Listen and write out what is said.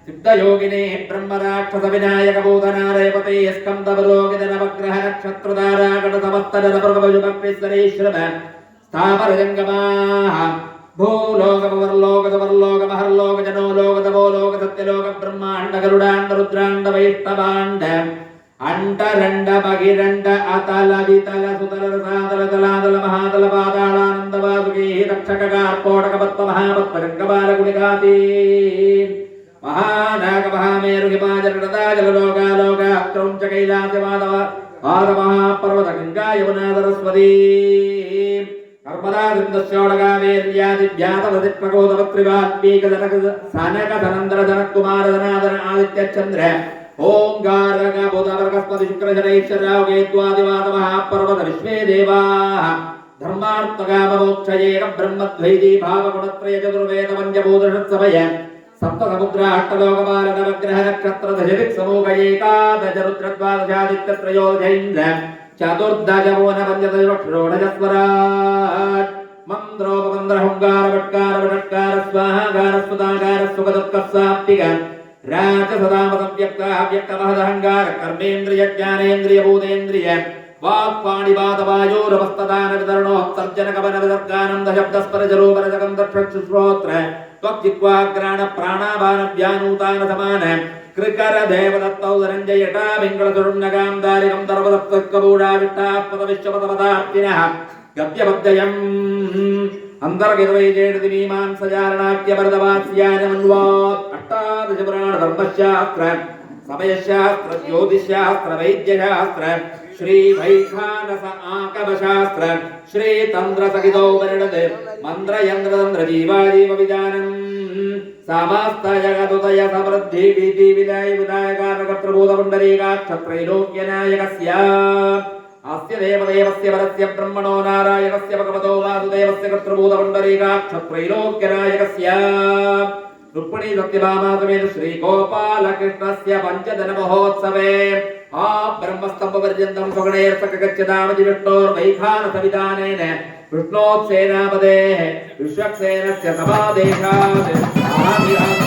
सिद्धयोगिने ब्रह्मराक्षस विनायक भूतनारयपते स्कंदवलोकित नवग्रह नक्षत्रधारा गणसमस्तन प्रभवजुभक्तिश्वरेश्वर स्थावर जंगमाः भूलोक वर्लोक वर्लोक महर्लोक जनोलोक तपोलोक सत्यलोक ब्रह्मांड गरुडांड रुद्रांड वैष्णवांड अंडरंड भगिरंड अतल वितल सुतल रसातल तलातल महातल पातालानंद वासुकी रक्षक कार्पोटक पद्म महापद्म गंगबाल गुणिगाती महानाग महामेरु हिमाचल जल लोकालोक क्रौंच कैलास माधव पाद महापर्वत गंगा यमुना सरस्वती नर्मदा सिंधुस्योडगावेर्यादिव्यातवदित्मगोदवत्रिवात्मीक जनक सानक धनंदर जनक कुमार धनाधन आदित्य चंद्र ओंकार बृहस्पति शुक्र शनैश्वर्याव केत्वादिवाद महापर्वत विश्वे देवाः धर्मार्थकाम मोक्षये ब्रह्मद्वैती भावगुणत्रय चतुर्वेद पंचभूतषट्समय सप्त समुद्र अष्टलोकपाल नवग्रह नक्षत्र दशदिक् समूह एकादश रुद्रद्वादशादित्य त्रयोदशैन्द्र चतुर्दश भुवन पंचदश षोडशस्वराट् मन्द्रोपमन्द्र हुंकार वट्कार वटकार स्वाहाकार स्वदाकार सुखदुःखसाप्तिक राजसदाम संव्यक्त अव्यक्तमहदहंकार कर्मेन्द्रिय ज्ञानेन्द्रिय भूतेन्द्रिय वाक्पाणिपादवायोरवस्तदान वितरणोत्सर्जन कवन विसर्गानंद शब्दस्परजरूपरजगं दक्षुश्रोत्र त्वक्जिह्वाग्राण प्राणापान व्यानूतान समान कृकर देवदत्तौ धनञ्जयटा पिङ्गलतुरुण्णगां दारिकं दर्वदत्तकबूढा विट्टापद विश्वपदपदार्थिनः गद्यपद्ययम् अन्तर्गतवैजेडति मीमांसचारणाख्यवरदवास्यानमन्वात् अष्टादशपुराण धर्मशास्त्र समयशास्त्र ज्योतिषशास्त्र वैद्यशास्त्र श्री वैखानस आकमशास्त्र श्री तंत्र सहितो वर्णद मंत्र यंत्र तंत्र जीवाजीव विधानम् समस्त जगदुदय समृद्धि भीति विदाय विदायकारकर्तृभूत पुण्डरीकाक्षत्रैलोक्यनायकस्य अस्य देवदेवस्य वरस्य ब्रह्मणो नारायणस्य भगवतो वासुदेवस्य कर्तृभूत पुण्डरीकाक्षत्रैलोक्यनायकस्य रुक्मिणी सत्यभामा समेत श्री गोपाल कृष्णस्य पंचदन महोत्सवे आ ब्रह्मस्तंभ पर्यन्तं स्वगणैर्सकगच्छदामजिविष्णोर्वैखानस विधानेन विष्णोत्सेनापदेः विश्वक्सेनस्य समादेशात्